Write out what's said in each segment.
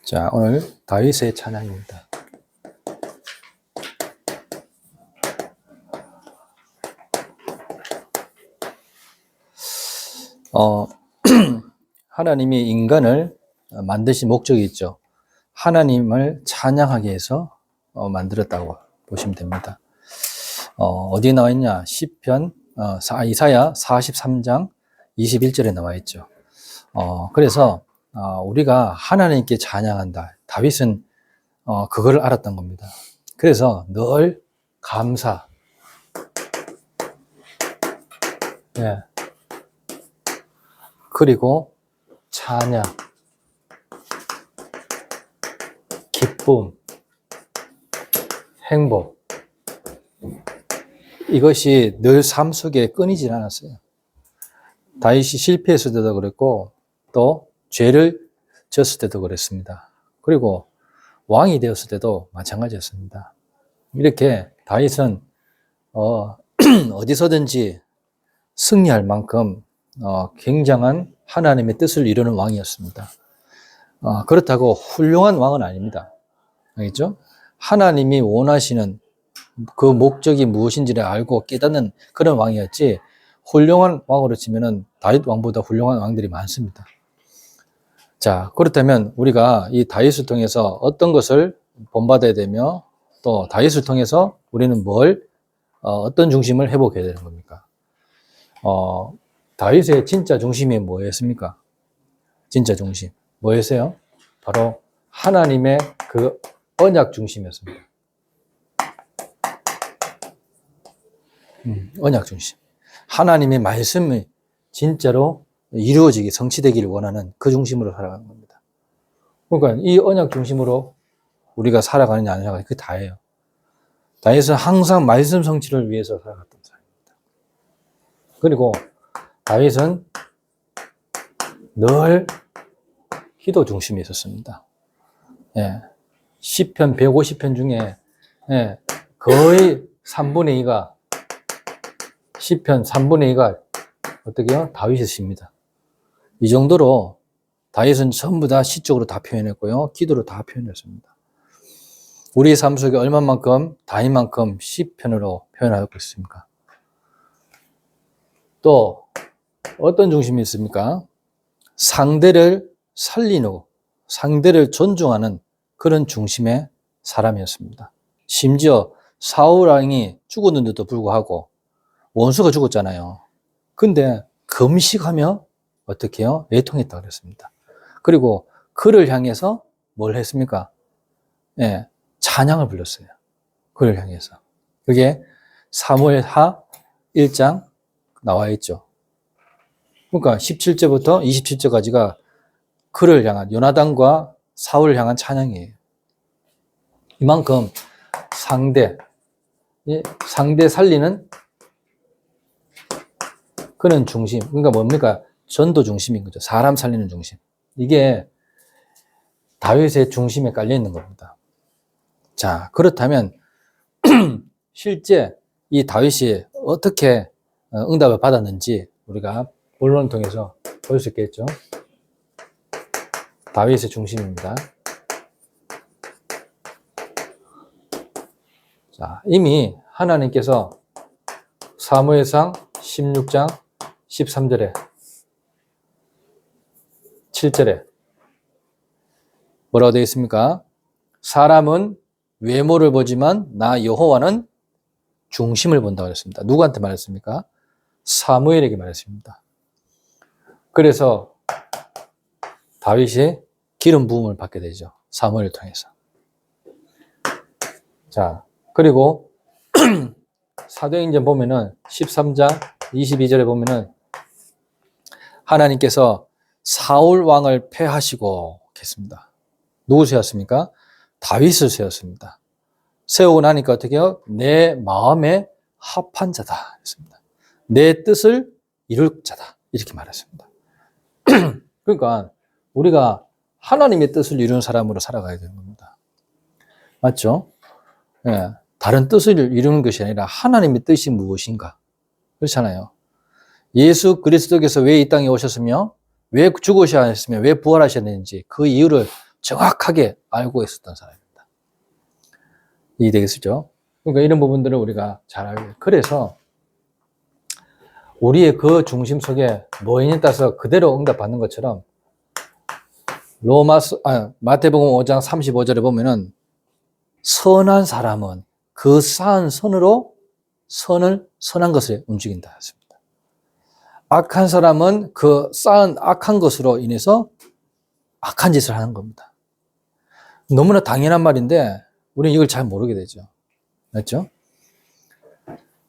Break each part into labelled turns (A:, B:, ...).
A: 자, 오늘 다윗의 찬양입니다. 하나님이 인간을 만드신 목적이 있죠. 하나님을 찬양하기 위해서 만들었다고 보시면 됩니다. 어디에 나와 있냐? 시편, 이사야 43장 21절에 나와 있죠. 그래서 우리가 하나님께 찬양한다. 다윗은 그걸 알았던 겁니다. 그래서 늘 감사, 예. 그리고 찬양, 기쁨, 행복, 이것이 늘 삶 속에 끊이질 않았어요. 다윗이 실패했을 때도 그랬고 또 죄를 졌을 때도 그랬습니다. 그리고 왕이 되었을 때도 마찬가지였습니다. 이렇게 다윗은 어디서든지 승리할 만큼 굉장한 하나님의 뜻을 이루는 왕이었습니다. 그렇다고 훌륭한 왕은 아닙니다. 알겠죠? 하나님이 원하시는 그 목적이 무엇인지를 알고 깨닫는 그런 왕이었지, 훌륭한 왕으로 치면은 다윗 왕보다 훌륭한 왕들이 많습니다. 자, 그렇다면 우리가 이 다윗을 통해서 어떤 것을 본받아야 되며, 또 다윗을 통해서 우리는 어떤 중심을 회복해야 되는 겁니까? 다윗의 진짜 중심이 뭐였습니까? 진짜 중심. 뭐였어요? 바로 하나님의 그 언약 중심이었습니다. 언약 중심. 하나님의 말씀이 진짜로 이루어지기, 성취되기를 원하는 그 중심으로 살아가는 겁니다. 그러니까 이 언약 중심으로 우리가 살아가느냐 안 살아가느냐, 그게 다예요. 다윗은 항상 말씀 성취를 위해서 살아갔던 사람입니다. 그리고 다윗은 늘 기도 중심이 있었습니다. 예. 시편 150편 중에 거의 3분의 2가 시편 3분의 2가 어떻게요? 다윗의 시입니다. 이 정도로 다윗은 전부 다 시적으로 다 표현했고요. 기도로 다 표현했습니다. 우리의 삶 속에 얼마만큼 다윗만큼 시편으로 표현하고 있습니까? 또 어떤 중심이 있습니까? 상대를 살리는, 상대를 존중하는 그런 중심의 사람이었습니다. 심지어 사울 왕이 죽었는데도 불구하고 원수가 죽었잖아요. 근데 금식하며 어떻게 해요? 애통했다고 그랬습니다. 그리고 그를 향해서 뭘 했습니까? 예, 찬양을 불렀어요. 그를 향해서. 그게 사무엘하 1장 나와 있죠. 그러니까 17절부터 27절까지가 그를 향한, 요나단과 사울을 향한 찬양이에요. 이만큼 상대 살리는 그런 중심. 그러니까 뭡니까? 전도 중심인 거죠. 사람 살리는 중심. 이게 다윗의 중심에 깔려 있는 겁니다. 자, 그렇다면 실제 이 다윗이 어떻게 응답을 받았는지 우리가 본론을 통해서 볼 수 있겠죠. 다윗의 중심입니다. 자, 이미 하나님께서 사무엘상 16장 13절에 7절에 뭐라고 되어 있습니까? 사람은 외모를 보지만 나 여호와는 중심을 본다고 했습니다. 누구한테 말했습니까? 사무엘에게 말했습니다. 그래서 다윗이 기름 부음을 받게 되죠. 사무엘을 통해서. 자, 그리고 사도행전 보면은 13장 22절에 보면은 하나님께서 사울 왕을 패하시고 계십니다. 누구 세웠습니까? 다윗을 세웠습니다. 세우고 나니까 어떻게 해요? 내 마음에 합한 자다 했습니다. 내 뜻을 이룰 자다 이렇게 말했습니다. 그러니까 우리가 하나님의 뜻을 이루는 사람으로 살아가야 되는 겁니다. 맞죠? 예, 다른 뜻을 이루는 것이 아니라 하나님의 뜻이 무엇인가? 그렇잖아요. 예수 그리스도께서 왜 이 땅에 오셨으며 왜 죽으셔야 했으면 왜 부활하셔야 되는지 그 이유를 정확하게 알고 있었던 사람입니다. 이해되겠죠? 그러니까 이런 부분들을 우리가 잘 알고, 그래서 우리의 그 중심 속에 뭐인에 따라서 그대로 응답받는 것처럼 마태복음 5장 35절에 보면은 선한 사람은 그 쌓은 선으로 선한 것을 움직인다 했습니다. 악한 사람은 그 쌓은 악한 것으로 인해서 악한 짓을 하는 겁니다. 너무나 당연한 말인데 우리는 이걸 잘 모르게 되죠. 맞죠?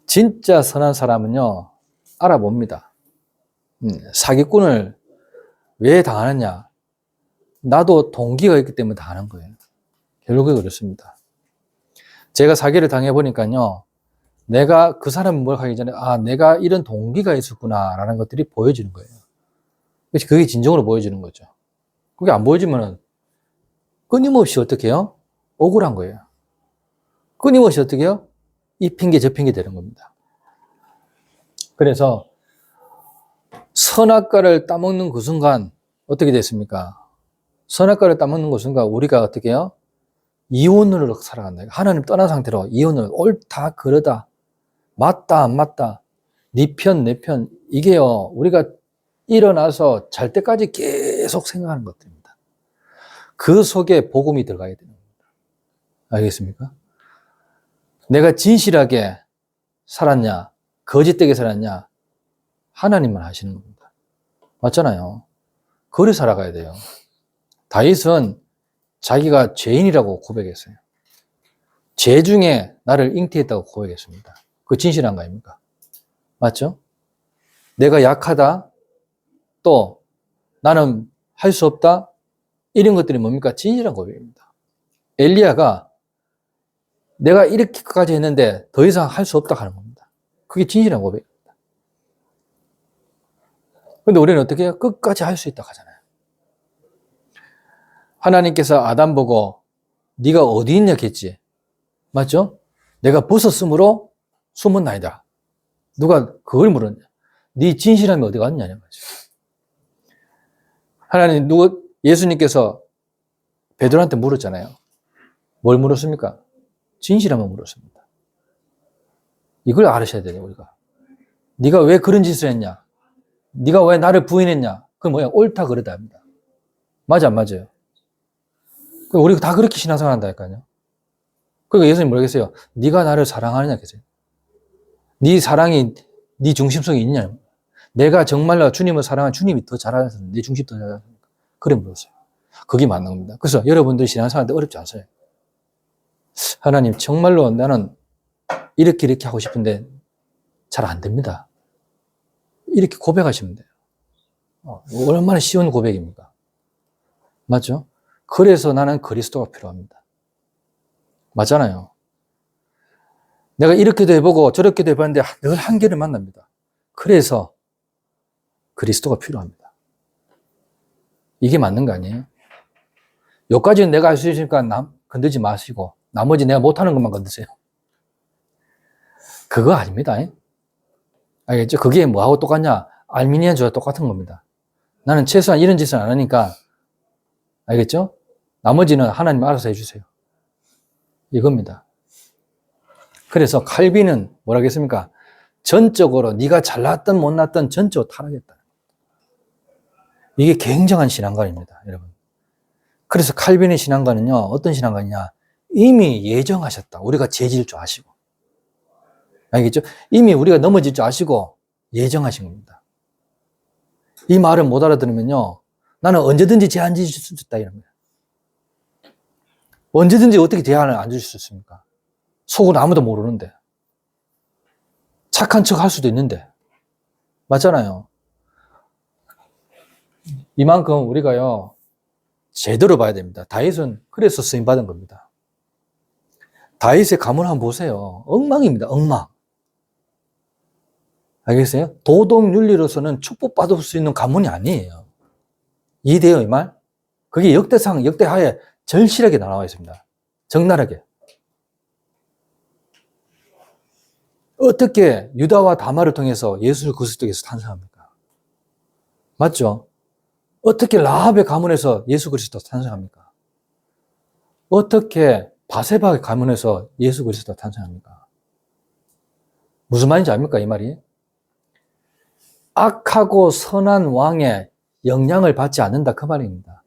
A: 진짜 선한 사람은요, 알아봅니다. 사기꾼을 왜 당하느냐? 나도 동기가 있기 때문에 당하는 거예요. 결국에 그렇습니다. 제가 사기를 당해보니까요, 내가 그 사람을 뭘 하기 전에, 내가 이런 동기가 있었구나, 라는 것들이 보여지는 거예요. 그게 진정으로 보여지는 거죠. 그게 안 보여지면은 끊임없이 어떻게 해요? 억울한 거예요. 끊임없이 어떻게 해요? 이 핑계 저 핑계 되는 겁니다. 그래서 선악과를 따먹는 그 순간 어떻게 됐습니까? 선악과를 따먹는 그 순간 우리가 어떻게 해요? 이혼으로 살아간다. 하나님 떠난 상태로 이혼을 옳다 그러다 맞다 안 맞다 네 편 내 편 이게요 우리가 일어나서 잘 때까지 계속 생각하는 것들입니다. 그 속에 복음이 들어가야 되는 겁니다. 알겠습니까? 내가 진실하게 살았냐 거짓되게 살았냐 하나님만 하시는 겁니다. 맞잖아요. 그래 살아가야 돼요. 다윗은 자기가 죄인이라고 고백했어요. 죄 중에 나를 잉태했다고 고백했습니다. 그 진실한 거 아닙니까? 맞죠? 내가 약하다, 또 나는 할 수 없다, 이런 것들이 뭡니까? 진실한 고백입니다. 엘리야가 내가 이렇게까지 했는데 더 이상 할 수 없다 하는 겁니다. 그게 진실한 고백입니다. 근데 우리는 어떻게 해요? 끝까지 할 수 있다 하잖아요. 하나님께서 아담 보고 네가 어디 있냐 했지. 맞죠? 내가 벗었으므로 숨은 나이다. 누가 그걸 물었냐? 네 진실함이 어디 갔냐 말이죠. 하나님 예수님께서 베드로한테 물었잖아요. 뭘 물었습니까? 진실함을 물었습니다. 이걸 알으셔야 돼요, 우리가. 네가 왜 그런 짓을 했냐? 네가 왜 나를 부인했냐? 그건 뭐야? 옳다 그러다 합니다. 맞아 안 맞아요? 우리가 다 그렇게 신앙생활 한다니까요. 그러니까 예수님 뭐라겠어요? 네가 나를 사랑하느냐 계세요. 네 사랑이 네 중심성이 있냐? 내가 정말로 주님을 사랑한 주님이 더 잘하셔서 내 중심 더 잘하십니까? 그래 물었어요. 그게 맞는 겁니다. 그래서 여러분들이 신앙생활 때 어렵지 않아요. 하나님 정말로 나는 이렇게 하고 싶은데 잘 안 됩니다. 이렇게 고백하시면 돼요. 얼마나 쉬운 고백입니까? 맞죠? 그래서 나는 그리스도가 필요합니다. 맞잖아요. 내가 이렇게도 해보고 저렇게도 해봤는데 늘 한계를 만납니다. 그래서 그리스도가 필요합니다. 이게 맞는 거 아니에요? 여기까지는 내가 할 수 있으니까 건들지 마시고 나머지 내가 못하는 것만 건드세요. 그거 아닙니다. 알겠죠? 그게 뭐하고 똑같냐? 알미니안주와 똑같은 겁니다. 나는 최소한 이런 짓을 안 하니까 알겠죠? 나머지는 하나님 알아서 해주세요. 이겁니다. 그래서 칼빈은 뭐라고 했습니까? 전적으로 네가 잘났든 못났든 전적으로 타락했다. 이게 굉장한 신앙관입니다, 여러분. 그래서 칼빈의 신앙관은요, 어떤 신앙관이냐? 이미 예정하셨다. 우리가 죄질 줄 아시고. 알겠죠? 이미 우리가 넘어질 줄 아시고 예정하신 겁니다. 이 말을 못 알아들으면요, 나는 언제든지 죄 안 지실 수 있다, 이런 거예요. 언제든지 어떻게 죄를 안 지실 수 있습니까? 속은 아무도 모르는데. 착한 척 할 수도 있는데. 맞잖아요. 이만큼 우리가요, 제대로 봐야 됩니다. 다윗은 그래서 쓰임 받은 겁니다. 다윗의 가문 한번 보세요. 엉망입니다. 엉망. 알겠어요? 도덕윤리로서는 축복받을 수 있는 가문이 아니에요. 이해돼요, 이 말? 그게 역대상, 역대하에 절실하게 나와 있습니다. 적나라하게. 어떻게 유다와 다말을 통해서 예수 그리스도께서 탄생합니까? 맞죠? 어떻게 라합의 가문에서 예수 그리스도 탄생합니까? 어떻게 바세바의 가문에서 예수 그리스도 탄생합니까? 무슨 말인지 압니까, 이 말이? 악하고 선한 왕의 영향을 받지 않는다, 그 말입니다.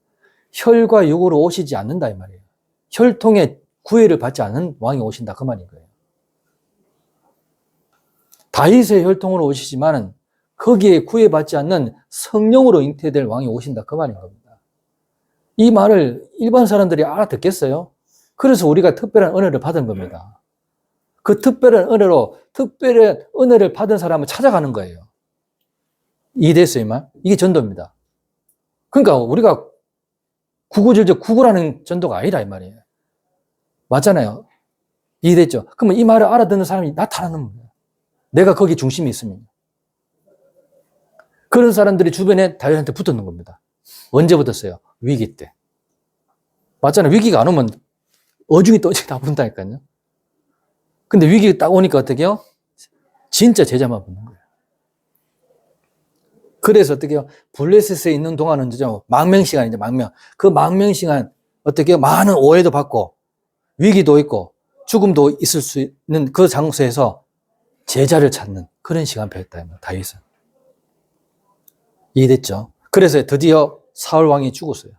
A: 혈과 육으로 오시지 않는다, 이 말이에요. 혈통의 구애를 받지 않는 왕이 오신다, 그 말인 거예요. 다윗의 혈통으로 오시지만 거기에 구애받지 않는 성령으로 잉태될 왕이 오신다, 그 말인 겁니다. 이 말을 일반 사람들이 알아듣겠어요? 그래서 우리가 특별한 은혜를 받은 겁니다. 그 특별한 은혜를 받은 사람을 찾아가는 거예요. 이해됐어요, 이 말? 이게 전도입니다. 그러니까 우리가 구구절절 구구라는 전도가 아니라 이 말이에요. 맞잖아요. 이해됐죠? 그러면 이 말을 알아듣는 사람이 나타나는 거예요. 내가 거기 중심이 있으면. 그런 사람들이 주변에 다윗한테 붙었는 겁니다. 언제 붙었어요? 위기 때. 맞잖아요. 위기가 안 오면 어중이 떠지 다 붙는다니까요. 근데 위기가 딱 오니까 어떻게 해요? 진짜 제자만 붙는 거예요. 그래서 어떻게 해요? 블레셋에 있는 동안은 망명시간이죠, 망명. 그 망명시간 어떻게 해요? 많은 오해도 받고 위기도 있고 죽음도 있을 수 있는 그 장소에서 제자를 찾는 그런 시간표였다, 다윗은. 이해됐죠? 그래서 드디어 사울 왕이 죽었어요.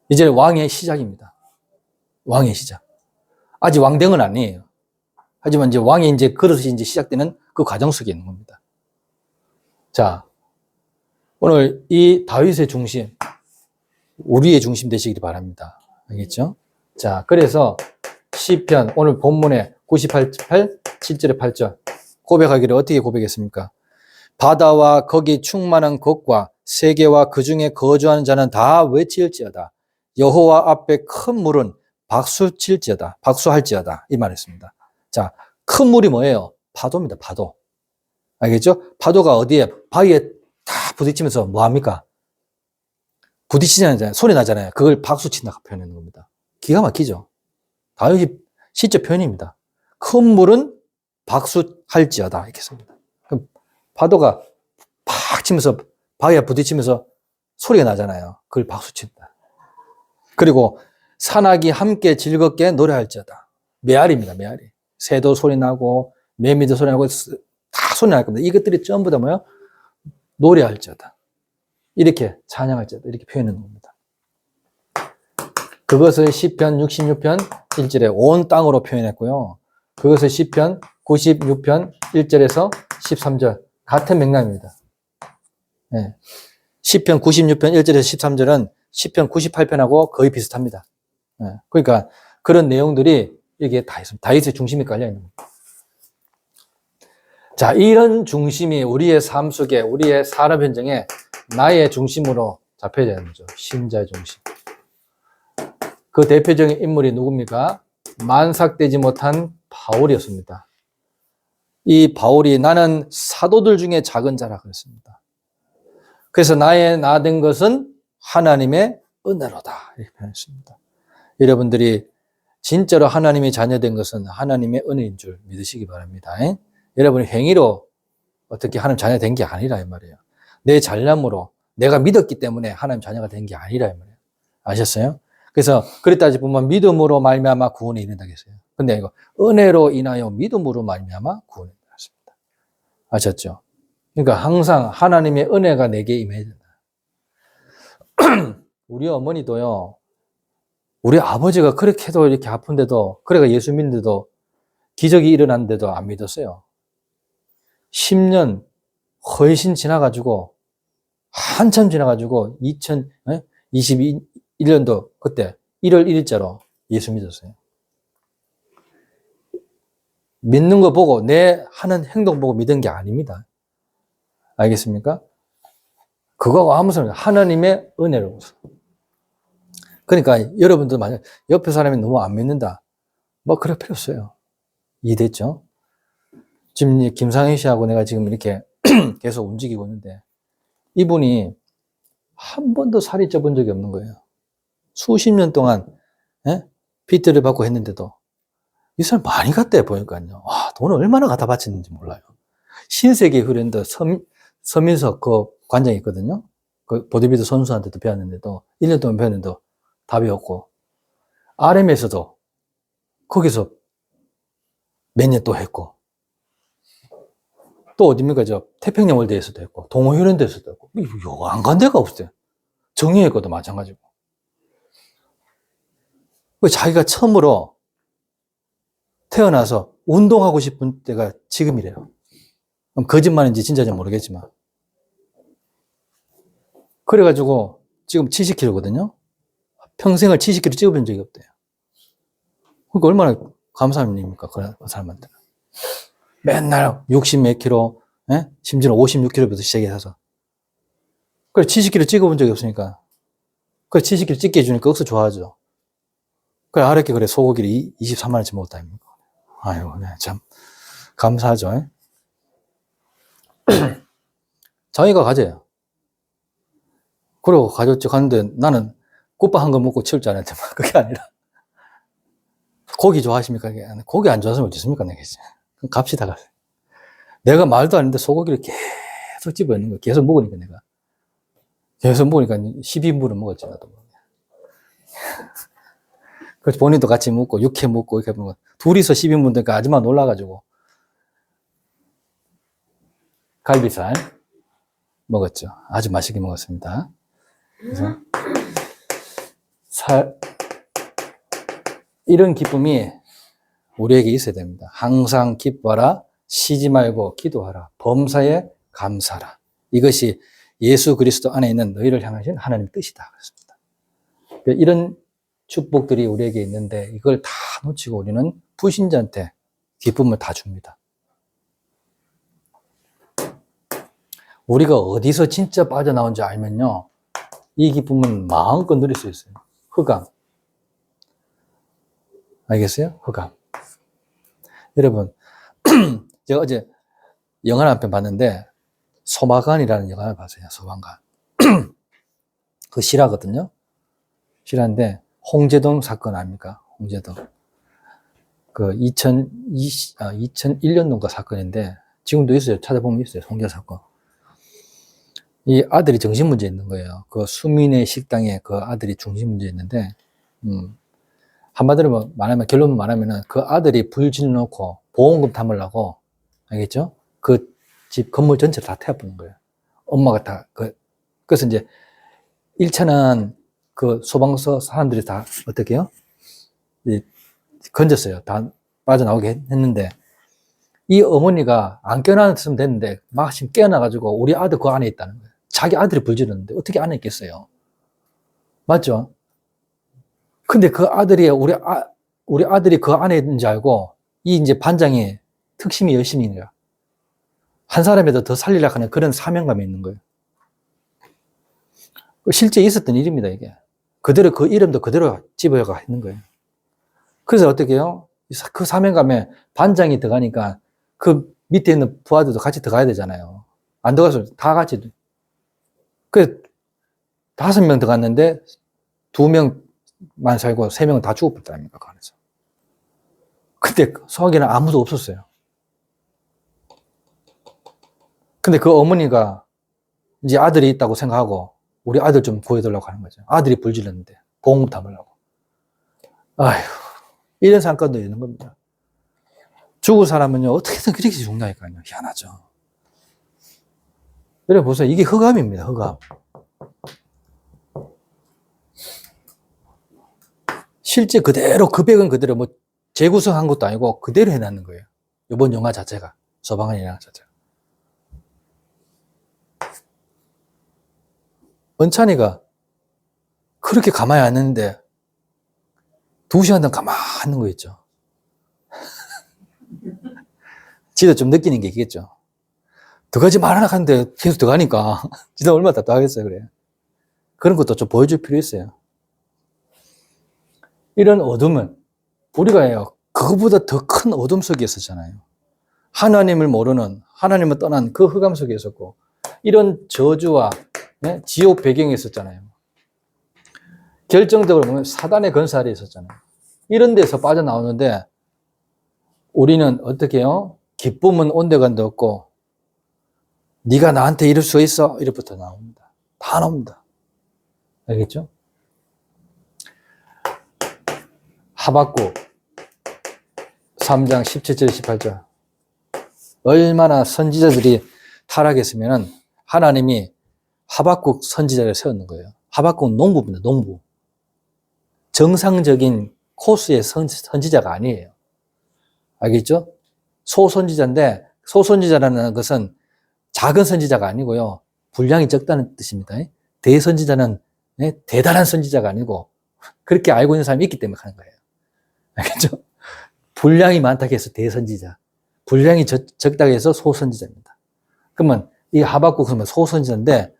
A: 이제 왕의 시작입니다. 왕의 시작. 아직 왕대은 아니에요. 하지만 이제 왕의 이제 그릇이 이제 시작되는 그 과정 속에 있는 겁니다. 자, 오늘 이 다윗의 중심, 우리의 중심 되시길 바랍니다. 알겠죠? 자, 그래서 시편 오늘 본문에 98, 7절에 8절 고백하기를 어떻게 고백했습니까? 바다와 거기 충만한 것과 세계와 그 중에 거주하는 자는 다 외칠지어다. 여호와 앞에 큰 물은 박수칠지어다. 박수할지어다. 이 말했습니다. 자, 큰 물이 뭐예요? 파도입니다. 파도. 알겠죠? 파도가 어디에? 바위에 다 부딪히면서 뭐 합니까? 부딪히잖아요. 소리 나잖아요. 그걸 박수친다고 표현하는 겁니다. 기가 막히죠? 다윗이 시적 표현입니다. 큰 물은 박수할지어다. 이렇게 씁니다. 그럼 파도가 팍 치면서 바위에 부딪히면서 소리가 나잖아요. 그걸 박수친다. 그리고 산악이 함께 즐겁게 노래할지어다. 메아리입니다. 메아리. 새도 소리 나고 매미도 소리 나고 다 소리 날 겁니다. 이것들이 전부 다 뭐예요? 노래할지어다. 이렇게 찬양할지어다. 이렇게 표현하는 겁니다. 그것을 시편 66편 1절에 온 땅으로 표현했고요. 그것을 시편 96편 1절에서 13절 같은 맥락입니다. 네. 시편 96편 1절에서 13절은 시편 98편하고 거의 비슷합니다. 네. 그러니까 그런 내용들이 여기에 다 있습니다. 다윗의 중심이 깔려 있는 겁니다. 자, 이런 중심이 우리의 삶 속에, 우리의 산업 현장에 나의 중심으로 잡혀야 되는 거죠. 신자의 중심. 그 대표적인 인물이 누굽니까? 만삭되지 못한 바울이었습니다. 이 바울이 나는 사도들 중에 작은 자라 그랬습니다. 그래서 나의 나 된 것은 하나님의 은혜로다. 이렇게 표현했습니다. 여러분들이 진짜로 하나님의 자녀된 것은 하나님의 은혜인 줄 믿으시기 바랍니다. 여러분이 행위로 어떻게 하나님 자녀 된 게 아니라 이 말이에요. 내 잘남으로 내가 믿었기 때문에 하나님 자녀가 된 게 아니라 이 말이에요. 아셨어요? 그래서 그랬다 보면 믿음으로 말미암아 구원에 이른다고 했어요. 근데 이거 은혜로 인하여 믿음으로 말미암아 구원에 이르렀습니다. 아셨죠? 그러니까 항상 하나님의 은혜가 내게 임해야 된다. 우리 어머니도요. 우리 아버지가 그렇게도 이렇게 아픈데도 그래가 예수 믿는데도 기적이 일어났는데도 안 믿었어요. 10년 훨씬 지나가지고 한참 지나가지고 2021년도 그때 1월 1일자로 예수 믿었어요. 믿는 거 보고 내 하는 행동 보고 믿은 게 아닙니다. 알겠습니까? 그거하고 아무 상관없어요. 하나님의 은혜로서. 그러니까 여러분도 만약 옆에 사람이 너무 안 믿는다. 뭐 그럴 필요 없어요. 이해됐죠? 지금 김상희 씨하고 내가 지금 이렇게 계속 움직이고 있는데 이분이 한 번도 살이 쪄본 적이 없는 거예요. 수십 년 동안 PT를 받고 했는데도 이 사람 많이 갔대 보니까요. 와, 돈을 얼마나 갖다 바쳤는지 몰라요. 신세계 브랜드 서민석 그 관장이 있거든요. 그 보디빌더 선수한테도 배웠는데도 1년 동안 배웠는데도 답이 없고 RM에서도 거기서 몇 년 또 했고 또 어딥니까? 저 태평양 월드에서도 했고 동호회련대에서도 했고 이거 안 간 데가 없어요. 정의회과도 마찬가지고. 자기가 처음으로 태어나서 운동하고 싶은 때가 지금이래요. 그럼 거짓말인지 진짜인지 모르겠지만. 그래가지고 지금 70kg거든요. 평생을 70kg 찍어본 적이 없대요. 그러니까 얼마나 감사한 일입니까? 그런 사람한테는. 맨날 60 몇 킬로, 예? 심지어는 56kg부터 시작해서. 그래, 70kg 찍어본 적이 없으니까. 그래, 70kg 찍게 해주니까 억수 좋아하죠. 그래, 아랫게 그래, 소고기를 23만원치 먹었다, 아닙니까? 아유, 네, 참, 감사하죠. 자기가 가져요. 그러고 가졌지. 갔는데 나는 국밥 한 거 먹고 치울 줄 알았는데, 그게 아니라. 고기 좋아하십니까? 고기 안 좋아하시면 어떻습니까? 내가 그럼 갑시다, 가세요. 내가 말도 안 했는데 소고기를 계속 집어 넣는 거야. 계속 먹으니까 내가. 계속 먹으니까 12인분을 먹었지, 나도. 그래서 본인도 같이 먹고, 육회 먹고, 이렇게 먹고. 둘이서 12인분 되니까 아줌마 놀라가지고. 갈비살 먹었죠. 아주 맛있게 먹었습니다. 그래서 이런 기쁨이 우리에게 있어야 됩니다. 항상 기뻐하라, 쉬지 말고 기도하라, 범사에 감사하라. 이것이 예수 그리스도 안에 있는 너희를 향하신 하나님의 뜻이다. 그렇습니다. 이런 축복들이 우리에게 있는데 이걸 다 놓치고 우리는 불신자한테 기쁨을 다 줍니다. 우리가 어디서 진짜 빠져나온지 알면요, 이 기쁨은 마음껏 누릴 수 있어요. 흑암. 알겠어요? 흑암. 여러분, 제가 어제 영화를 한 편 봤는데 소마관이라는 영화를 봤어요. 소마관. 그 실화거든요. 실화인데 홍제동 사건 아닙니까? 홍제동. 그 2001년도인가 사건인데 지금도 있어요. 찾아보면 있어요. 홍제 사건. 이 아들이 정신문제 있는 거예요. 그 수민의 식당에 그 아들이 정신문제 있는데, 한마디로 말하면, 결론을 말하면은 그 아들이 불 질러놓고 보험금 담으려고, 알겠죠? 그 집 건물 전체를 다 태워보는 거예요. 엄마가 다, 그래서 이제 1차는 그 소방서 사람들이 다 어떻게 해요? 건졌어요. 다 빠져나오게 했는데, 이 어머니가 안 깨어났으면 됐는데, 마침 깨어나가지고 우리 아들 그 안에 있다는 거예요. 자기 아들이 불 질렀는데 어떻게 안에 있겠어요? 맞죠? 근데 그 아들이, 우리 아들이 그 안에 있는지 알고, 이 이제 반장이 특심이 열심히 있는 거야. 한 사람이라도 더 살리려고 하는 그런 사명감이 있는 거예요. 실제 있었던 일입니다, 이게. 그대로 그 이름도 그대로 집어가 있는 거예요. 그래서 어떻게 해요? 그 사명감에 반장이 들어가니까 그 밑에 있는 부하들도 같이 들어가야 되잖아요. 안 들어가서 다 같이. 그 5명 들어갔는데 2명만 살고 3명은 다 죽어버렸다 아닙니까, 그 안에서. 근데 소화기는 아무도 없었어요. 근데 그 어머니가 이제 아들이 있다고 생각하고 우리 아들 좀 구해달라고 하는 거죠. 아들이 불 질렀는데 보험금 담으려고. 아휴, 이런 사건도 있는 겁니다. 죽을 사람은요, 어떻게든 그렇게 죽나니까요. 희한하죠. 여러분 보세요. 이게 흑암입니다, 흑암. 실제 그대로, 그 백은 그대로 뭐 재구성한 것도 아니고 그대로 해놨는 거예요. 이번 영화 자체가, 소방관이라는 자체가. 은찬이가 그렇게 가만히 앉는데 2시간 동안 가만히 앉는 거 있죠. 지도 좀 느끼는 게 있겠죠. 들어가지 말아라 하는데 계속 들어가니까 지도 얼마나 답답하겠어요, 그래. 그런 것도 좀 보여줄 필요 있어요. 이런 어둠은 우리가 그거보다 더 큰 어둠 속에 있었잖아요. 하나님을 모르는, 하나님을 떠난 그 흑암 속에 있었고, 이런 저주와 지옥 배경에 있었잖아요. 결정적으로 보면 사단의 건설 아래에 있었잖아요. 이런 데서 빠져나오는데 우리는 어떻게 해요? 기쁨은 온데간데 없고 네가 나한테 이럴 수 있어? 이렇부터 나옵니다. 다 나옵니다. 알겠죠? 하박국 3장 17절 18절 얼마나 선지자들이 타락했으면 하나님이 하박국 선지자를 세웠는 거예요. 하박국은 농부입니다. 농부. 정상적인 코스의 선지자가 아니에요. 알겠죠? 소선지자인데 소선지자라는 것은 작은 선지자가 아니고요. 분량이 적다는 뜻입니다. 대선지자는 대단한 선지자가 아니고 그렇게 알고 있는 사람이 있기 때문에 하는 거예요. 알겠죠? 분량이 많다고 해서 대선지자, 분량이 적다고 해서 소선지자입니다. 그러면 이 하박국은 소선지자인데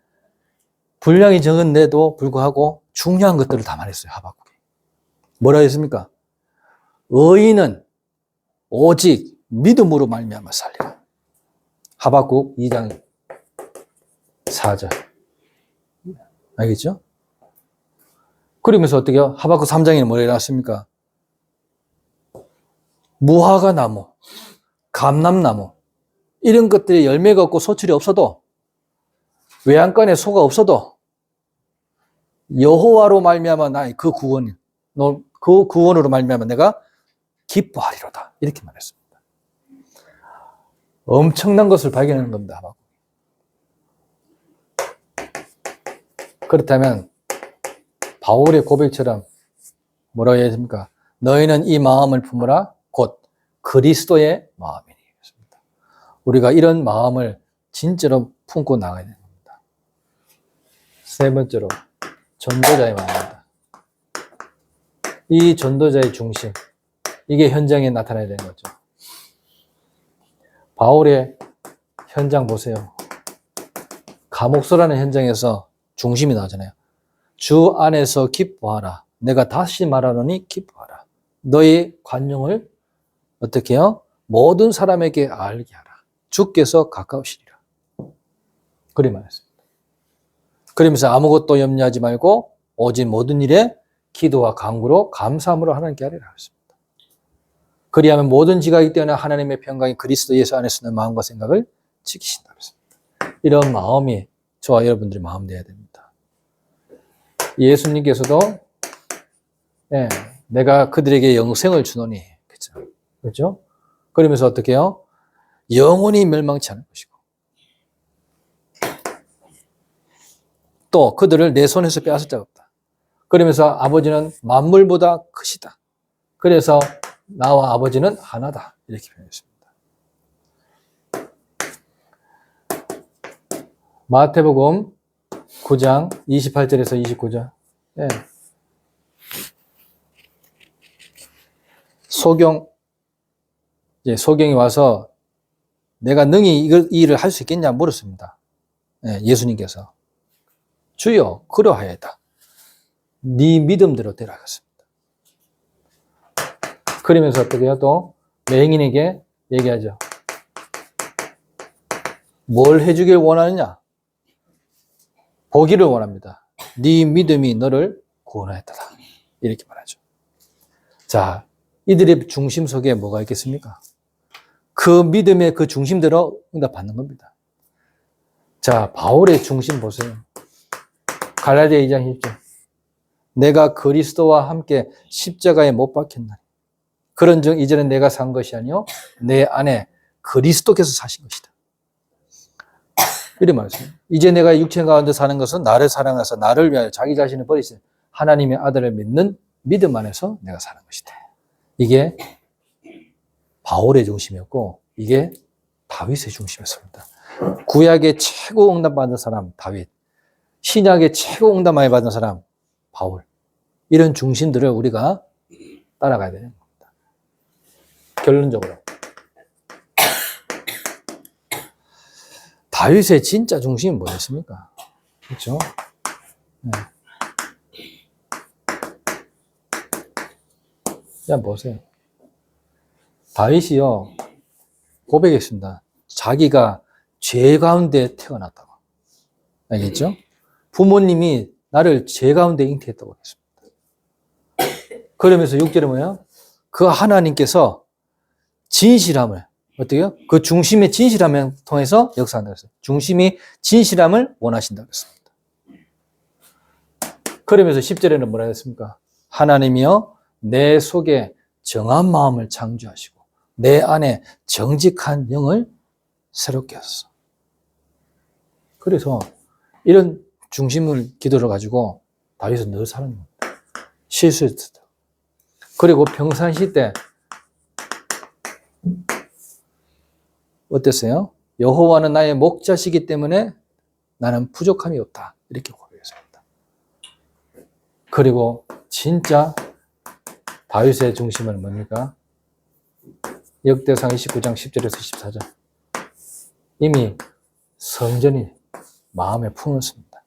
A: 분량이 적은데도 불구하고 중요한 것들을 담아냈어요. 하박국이. 뭐라 했습니까? 의인은 오직 믿음으로 말미암아 살리라. 하박국 2장 4절. 알겠죠? 그러면서 어떻게 해요? 하박국 3장에는 뭐라 해놨습니까? 무화과 나무, 감람나무 이런 것들이 열매가 없고 소출이 없어도 외양간에 소가 없어도 여호와로 말미암아 나의 그 구원, 그 구원으로 말미암아 내가 기뻐하리로다. 이렇게 말했습니다. 엄청난 것을 발견하는 겁니다. 하박국. 그렇다면 바울의 고백처럼 뭐라고 해야 됩니까? 너희는 이 마음을 품으라 곧 그리스도의 마음이니. 우리가 이런 마음을 진짜로 품고 나가야 됩니다. 세 번째로 전도자의 마음입니다. 이 전도자의 중심, 이게 현장에 나타나야 되는 거죠. 바울의 현장 보세요. 감옥소라는 현장에서 중심이 나오잖아요. 주 안에서 기뻐하라. 내가 다시 말하노니 기뻐하라. 너희 관용을 어떻게 해요? 모든 사람에게 알게 하라. 주께서 가까우시리라. 그리 말했습니다. 그러면서 아무것도 염려하지 말고 오직 모든 일에 기도와 간구로 감사함으로 하나님께 아뢰라 했습니다. 그리하면 모든 지각이 뛰어나 하나님의 평강이 그리스도 예수 안에서 는 마음과 생각을 지키신다 했습니다. 이런 마음이 저와 여러분들의 마음 되어야 됩니다. 예수님께서도 내가 그들에게 영생을 주노니 그렇죠? 그러면서 어떻게 해요? 영원히 멸망치 않을 것이고 또 그들을 내 손에서 빼앗을 자가 없다. 그러면서 아버지는 만물보다 크시다. 그래서 나와 아버지는 하나다. 이렇게 표현했습니다. 마태복음 9장 28절에서 29절. 소경이 와서 내가 능히 이 일을 할 수 있겠냐 물었습니다. 예수님께서 주여 그러하여다. 네 믿음대로 되라 하셨습니다. 그러면서 어떻게 해요? 또 맹인에게 얘기하죠. 뭘 해주길 원하느냐? 보기를 원합니다. 네 믿음이 너를 구원하였다. 이렇게 말하죠. 자, 이들의 중심 속에 뭐가 있겠습니까? 그 믿음의 그 중심대로 응답받는 겁니다. 자, 바울의 중심 보세요. 갈라디아 2장 10절. 내가 그리스도와 함께 십자가에 못 박혔나니 그런즉 이제는 내가 산 것이 아니요 내 안에 그리스도께서 사신 것이다. 이렇게 말했습니다. 이제 내가 육체 가운데 사는 것은 나를 사랑하사 나를 위하여 자기 자신을 버리신 하나님의 아들을 믿는 믿음 안에서 내가 사는 것이다. 이게 바울의 중심이었고 이게 다윗의 중심이었습니다. 구약의 최고 응답받은 사람 다윗, 신약의 최고 응답 많이 받은 사람 바울. 이런 중심들을 우리가 따라가야 되는 겁니다. 결론적으로 다윗의 진짜 중심은 뭐였습니까? 그렇죠? 네. 그냥 보세요. 다윗이요 고백했습니다. 자기가 죄 가운데 태어났다고. 알겠죠? 부모님이 나를 죄 가운데 잉태했다고 했습니다. 그러면서 6절에 뭐예요? 그 하나님께서 진실함을 어떻게 해요? 그 중심의 진실함을 통해서 역사한다고 했어요. 중심이 진실함을 원하신다고 했습니다. 그러면서 10절에는 뭐라 했습니까? 하나님이여 내 속에 정한 마음을 창조하시고 내 안에 정직한 영을 새롭게 하소서. 그래서 이런 중심을 기도를 가지고 다윗은 늘 살았습니다. 실수했다. 그리고 평상시 때 어땠어요? 여호와는 나의 목자시기 때문에 나는 부족함이 없다. 이렇게 고백했습니다. 그리고 진짜 다윗의 중심은 뭡니까? 역대상 29장 10절에서 14절. 이미 성전이 마음에 품었습니다.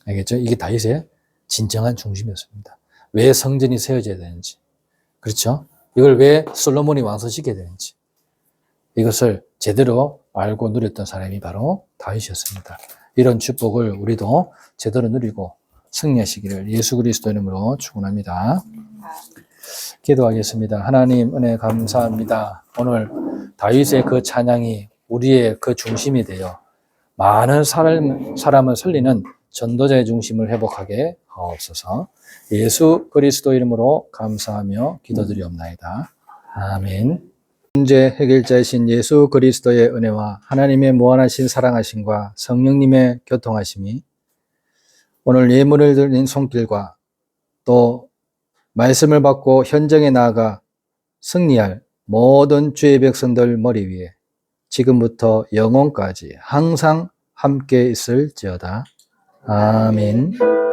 A: 알겠죠? 이게 다윗의 진정한 중심이었습니다. 왜 성전이 세워져야 되는지, 그렇죠? 이걸 왜 솔로몬이 완성시켜야 되는지, 이것을 제대로 알고 누렸던 사람이 바로 다윗이었습니다. 이런 축복을 우리도 제대로 누리고 승리하시기를 예수 그리스도 이름으로 축원합니다. 기도하겠습니다. 하나님 은혜 감사합니다. 오늘 다윗의 그 찬양이 우리의 그 중심이 되어 많은 사람을 살리는 전도자의 중심을 회복하게 하옵소서. 예수 그리스도 이름으로 감사하며 기도드리옵나이다. 아멘. 문제 해결자이신 예수 그리스도의 은혜와 하나님의 무한하신 사랑하심과 성령님의 교통하심이 오늘 예물을 드린 손길과 또 말씀을 받고 현장에 나아가 승리할 모든 주의 백성들 머리 위에 지금부터 영원까지 항상 함께 있을지어다. 아멘.